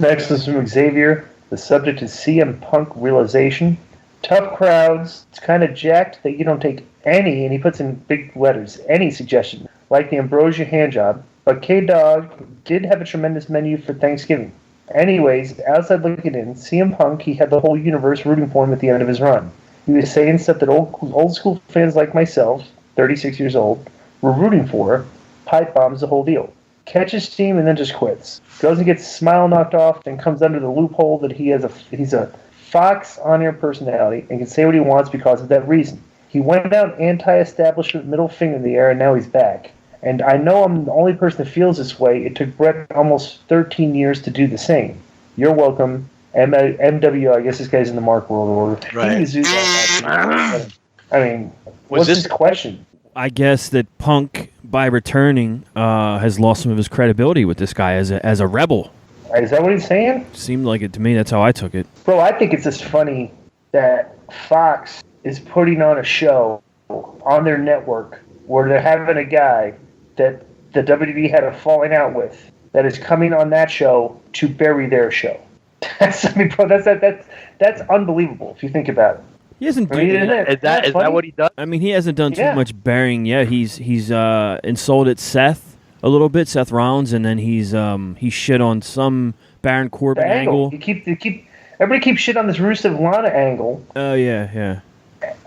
Next is from Xavier. The subject is CM Punk realization. Tough crowds. It's kind of jacked that you don't take any, and he puts in big letters, any suggestion, like the Ambrosia handjob. But K-Dog did have a tremendous menu for Thanksgiving. Anyways, outside looking in, CM Punk, he had the whole universe rooting for him at the end of his run. He was saying stuff that old school fans like myself, 36 years old, were rooting for. Pipe bombs, the whole deal. Catches steam and then just quits. Goes and gets smile knocked off, then comes under the loophole that he's a Fox on-air personality and can say what he wants because of that reason. He went out anti-establishment, middle finger in the air, and now he's back. And I know I'm the only person that feels this way. It took Brett almost 13 years to do the same. You're welcome. MW, I guess this guy's in the Mark World Order. Right. I mean, what's his question? I guess that Punk, by returning, has lost some of his credibility with this guy as a rebel. Is that what he's saying? Seemed like it to me. That's how I took it. Bro, I think it's just funny that Fox is putting on a show on their network where they're having a guy that the WWE had a falling out with that is coming on that show to bury their show. That's unbelievable if you think about it. He hasn't. Is that what he does? I mean, he hasn't done too much burying yet. He's insulted Seth a little bit, Seth Rollins, and then he shit on some Baron Corbin angle. Everybody keeps shit on this Rusev Lana angle. Oh yeah.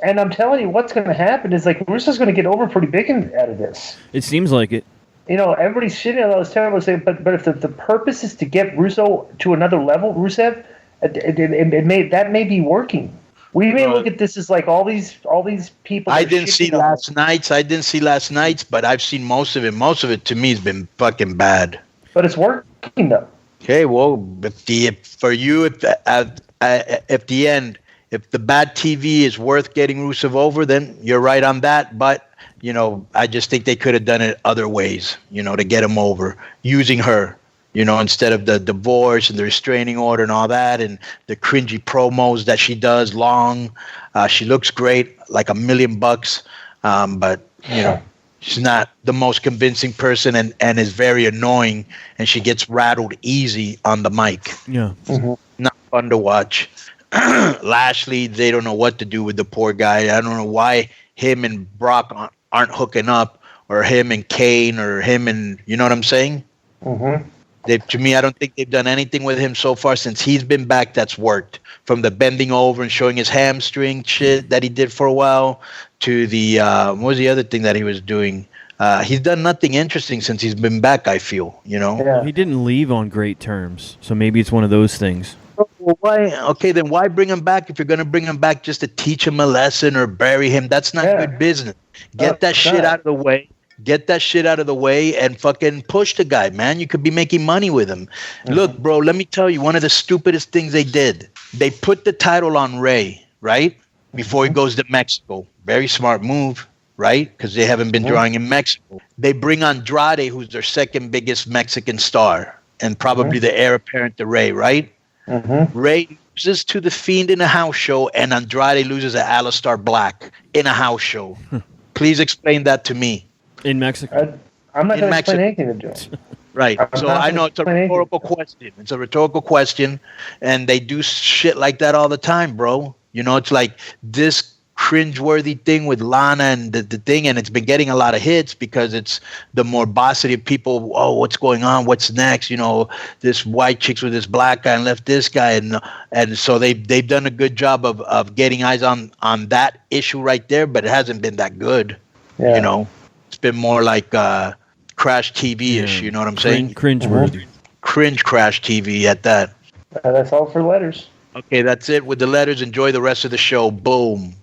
And I'm telling you, what's going to happen is like Rusev's going to get over pretty big out of this. It seems like it. You know, everybody's shitting on all this terrible stuff, but if the purpose is to get Russo to another level, Rusev, that may be working. We may look at this as like all these people. I didn't see last night's, but I've seen most of it. Most of it to me has been fucking bad. But it's working though. Okay, well, if the bad TV is worth getting Rusev over, then you're right on that. But you know, I just think they could have done it other ways. You know, to get him over using her. You know, instead of the divorce and the restraining order and all that and the cringy promos that she does long. She looks great, like $1 million. But, you know, she's not the most convincing person and is very annoying. And she gets rattled easy on the mic. Yeah. Mm-hmm. Not fun to watch. Lashley, they don't know what to do with the poor guy. I don't know why him and Brock aren't hooking up, or him and Kane, or him and, you know what I'm saying? Mm-hmm. To me, I don't think they've done anything with him so far since he's been back that's worked. From the bending over and showing his hamstring shit that he did for a while to the what was the other thing that he was doing? He's done nothing interesting since he's been back, I feel, you know? Yeah. He didn't leave on great terms, so maybe it's one of those things. Well, why? Okay, then why bring him back if you're going to bring him back just to teach him a lesson or bury him? That's not good business. Get that shit out of the way. Get that shit out of the way and fucking push the guy, man. You could be making money with him. Mm-hmm. Look, bro, let me tell you, one of the stupidest things they did, they put the title on Ray, right? Before he goes to Mexico. Very smart move, right? Because they haven't been drawing in Mexico. They bring Andrade, who's their second biggest Mexican star, and probably the heir apparent to Ray, right? Mm-hmm. Ray loses to The Fiend in a house show, and Andrade loses at Aleister Black in a house show. Please explain that to me. In Mexico. I'm not going to explain anything to do. Right. So I know it's a rhetorical question. It's a rhetorical question, and they do shit like that all the time, bro. You know, it's like this cringeworthy thing with Lana and the thing, and it's been getting a lot of hits because it's the morbosity of people. Oh, what's going on? What's next? You know, this white chick's with this black guy and left this guy, and so they've done a good job of getting eyes on that issue right there, but it hasn't been that good. Yeah. You know. It's been more like Crash TV-ish, you know what I'm saying? Cringe-worthy. Cringe Crash TV at that. That's all for letters. Okay, that's it with the letters. Enjoy the rest of the show. Boom.